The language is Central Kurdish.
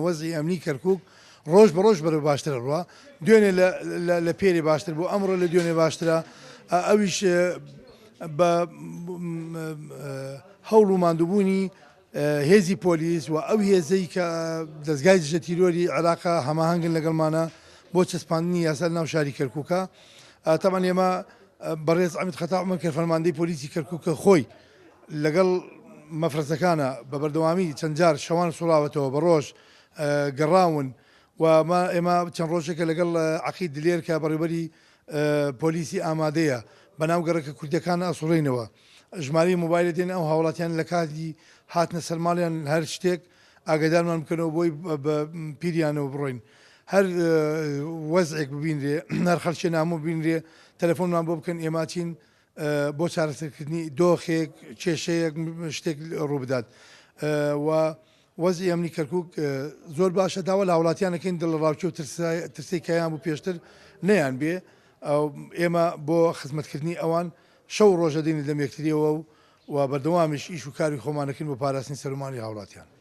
وەزعی ئەمنی کەرکووک ڕۆژ بە ڕۆژ بەرەو باشترە ڕوا دوێنێ لە پێری باشتر بوو ئەمڕۆ لە دوێنێ باشترە ئەویش بە هەوڵ و ماندووبوونی هێزی پۆلیس و ئەو هێزەی کە دەستگای دژە تیرۆری عێراقا هەماهەنگن لەگەڵمانە بۆ چەسپاندنی یاسا ناو شاری کەرکووکە تەمان ئێمە بەڕێز ئەمید خەتاب عومەر کە فەرماندەی پۆلیسی کەرکووکە خۆی لەگەڵ مەفرەسەکانە بە بەردەوامی چەند جار شەوان سوڵاوەتەوە بە ڕۆژ گەڕاون و ئێمە چەند ڕۆژێکە لەگەڵ عەقید دلێر کە بەڕێوەبەری پۆلیسی ئامادەیە بەناو گەڕەکە کوردەکان ئەسوڕێنەوە ژمارەی مۆبایلە دێن ئەو هاوڵاتیان لە کاتی هاتنە سەرماڵیان هەر شتێک ئاگادارمان بکەنەوە بۆی بە پیریانەوە بڕۆین هەر وەزعێک ببینرێ هەر خەڵکی نامۆ ببینرێ تەلەفۆنمان بۆ بکەن ئێمە چین بۆ چارەسەرکردنی دۆخێک کێشەیەک شتێک ڕوو بدات و وەزعی ئەمنی کەرکووک زۆر باشە داوا لە هاوڵاتیانەکەین دڵڕاوچی و ترسەی کەیان بوو پێشتر نەیان بێ ئێمە بۆ خزمەتکردنی ئەوان شەو ڕۆژە دێنی لەم یەکتریەوە و بەردەوامیش ئیش و کاری خۆمانەکەین بۆ پاراستنی سەرمانی هاوڵاتیان